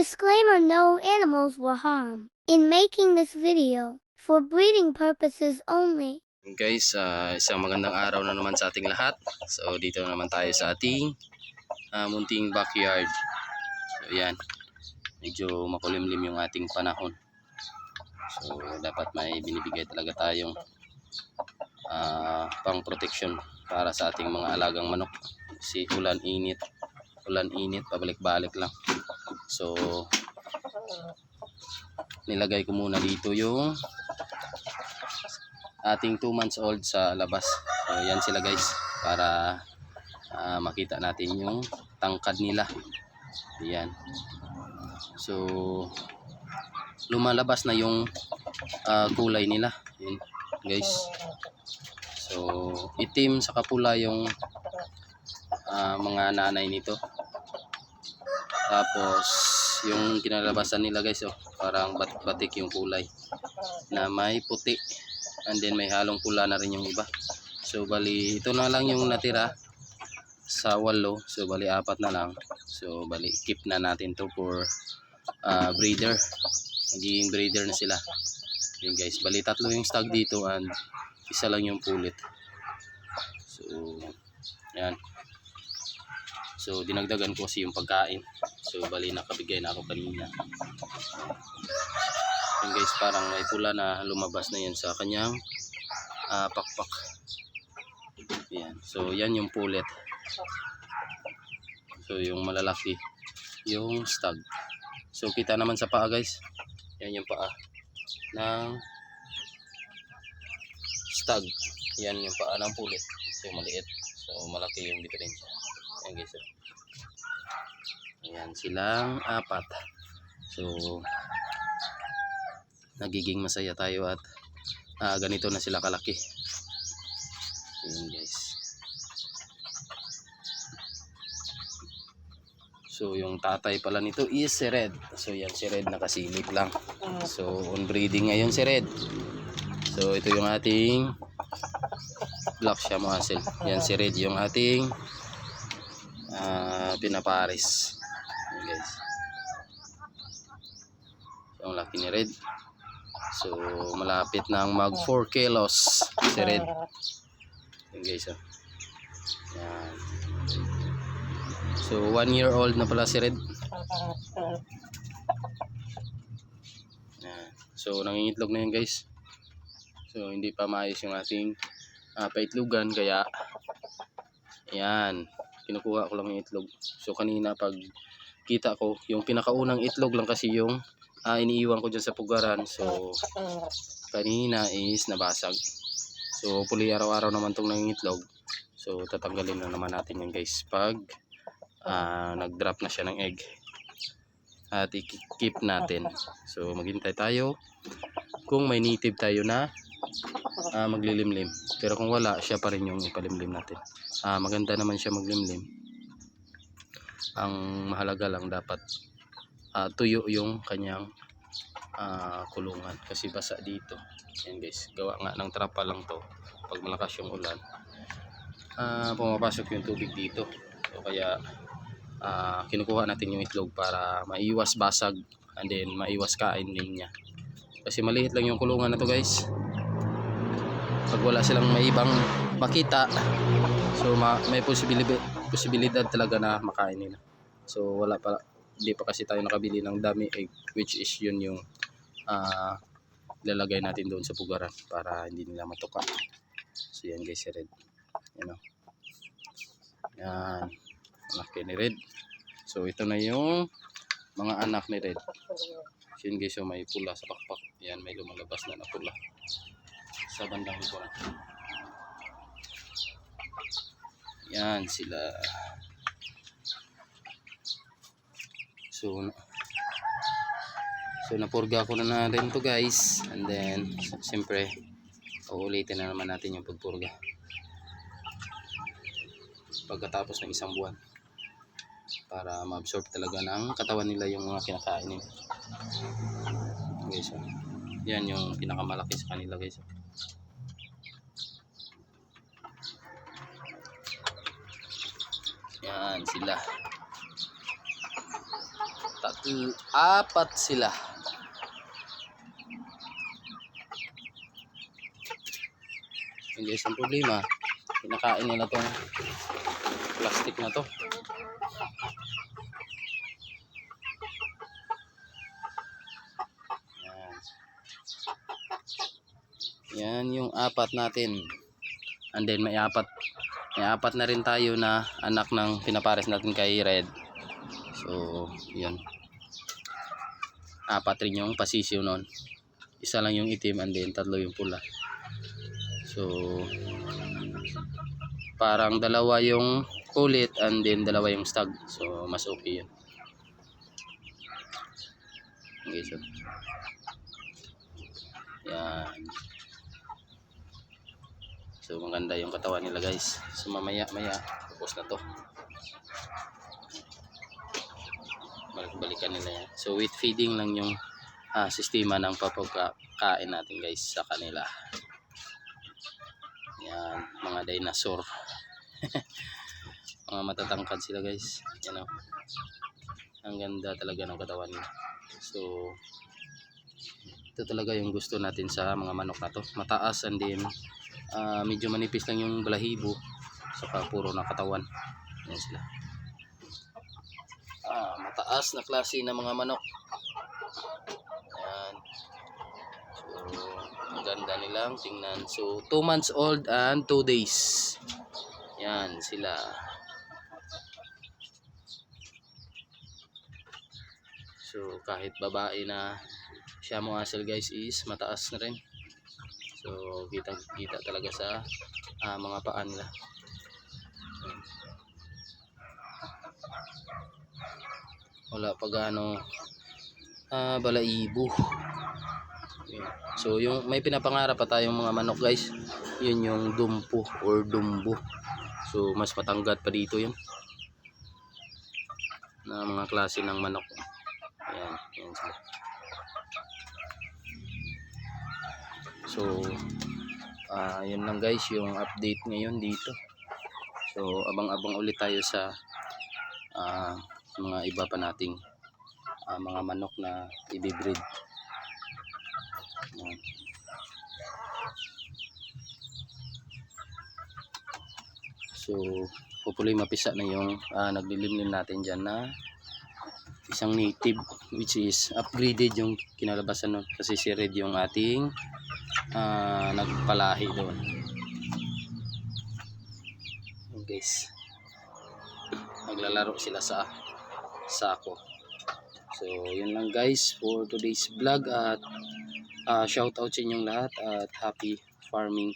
Disclaimer: no animals were harmed in making this video, for breeding purposes only. Guys, isang magandang araw na naman sa ating lahat. So dito naman tayo sa ating munting backyard. So yan, medyo makulimlim yung ating panahon. So dapat may binibigay talaga tayong pang protection para sa ating mga alagang manok. Kasi ulan init, pabalik-balik lang. So nilagay ko muna dito yung ating 2 months old sa labas. So yan sila guys, para makita natin yung tangkad nila. Yan. So lumalabas na yung kulay nila. Yan guys. So itim sa kapula yung mga nanay nito. Tapos yung kinalabasan nila guys, parang batik yung kulay na may puti, and then may halong pula na rin yung iba. So bali ito na lang yung natira sa 8. So bali 4 na lang. So bali keep na natin to for breeder. Magiging breeder na sila. Yun guys, bali 3 yung stag dito and 1 lang yung pulit. So yan. So dinagdagan ko kasi yung pagkain. So bali nakabigay na ako kanina. Yan guys, parang may pula na lumabas na yan sa kanyang pakpak. Yan. So yan yung pulit. So yung malalaki yung stag. So kita naman sa paa guys. Yan yung paa ng stag. Yan yung paa ng pulit. So maliit. So malaki yung diferensya. Yan guys. Ayan silang 4. So nagiging masaya tayo at ganito na sila kalaki. Ayan guys. So yung tatay pala nito is si Red. So yan si Red, nakasilip lang. So on breeding ngayon si Red. So ito yung ating Black Sham Hazel. Yan si Red yung ating pinapares. Guys, so ang laki ni Red. So malapit na mag 4 kilos si Red. Yan guys, yan. So 1 year old na pala si Red. Yan. So nangingitlog na yan guys. So hindi pa maayos yung ating paitlugan, kaya yan, kinukuha ko lang yung itlog. So kanina pag kita ko, yung pinakaunang itlog lang kasi yung iniiwan ko dyan sa pugaran. So kanina is nabasag. So hopefully araw-araw naman itong nangingitlog. So tatanggalin na naman natin yan guys pag nag-drop na siya ng egg. At i-keep natin. So maghintay tayo kung may native tayo na maglilimlim. Pero kung wala, siya pa rin yung ipalimlim natin. Maganda naman siya maglimlim. Ang mahalaga lang dapat tuyo yung kanyang kulungan, kasi basa dito. Yan guys, gawa nga ng trapa lang to. Pag malakas yung ulan, pumapasok yung tubig dito. So kaya kinukuha natin yung itlog para maiwas basag, and then maiwas kain din niya. Kasi maliit lang yung kulungan na to guys. Pag wala silang may ibang makita, so may posibilidad talaga na makain nila. So wala pa, hindi pa kasi tayo nakabili ng dummy egg, which is yun yung lalagay natin doon sa pugaran para hindi nila matuka. So yan guys, si Red. Yan o. Yan, laki ni Red. So ito na yung mga anak ni Red. So yun guys, so may pula sa pakpak. Yan, may lumalabas na pula sa bandang likuran. Yan sila. So napurga ko na rin to guys, and then siyempre uulitin na naman natin yung pagpurga pagkatapos ng 1 buwan para ma-absorb talaga ng katawan nila yung mga kinakain nila. Okay, so yan yung pinakamalaki sa kanila guys. Yan sila. Apat sila. Yung guys, ang problema, kinakain nila tong plastic na to. Yan yung apat natin. And then may apat na rin tayo na anak ng pinapares natin kay Red. So yun, apat rin yung pasisyo nun. Isa lang yung itim and then tatlo yung pula. So parang dalawa yung kulit and then dalawa yung stag. So mas okay yun. Okay, so yan. So maganda yung katawan nila guys. So mamaya tapos na to. Balikan nila yan. So with feeding lang yung sistema ng papagkain natin guys sa kanila. Yan, mga dinosaur. Mga matatangkad sila guys. Yan o. Ang ganda talaga ng katawan nila. So ito talaga yung gusto natin sa mga manok na to. Mataas and then medyo manipis lang yung balahibo. Saka puro na katawan. Yan sila. Mataas na klase ng mga manok. Yan. So ang ganda nilang tingnan. So 2 months old and 2 days. Yan sila. So kahit babae na siya mo asal guys is mataas na rin. So kita talaga sa mga paa nila. Wala pa gaano balaibo. So yung may pinapangarap pa tayong mga manok guys, yun yung dumpo or dumbo. So mas matanggat pa dito yun na mga klase ng manok. Ayan, yan sila. So yun lang guys yung update ngayon dito. So abang-abang ulit tayo sa mga iba pa nating mga manok na i-breed. So hopefully mapisa na yung naglilimlim natin dyan na isang native, which is upgraded yung kinalabasan nun kasi si Red yung ating nagpalahi doon. Guys, naglalaro sila sa sako. So yun lang guys for today's vlog at shout out sa inyong lahat at happy farming.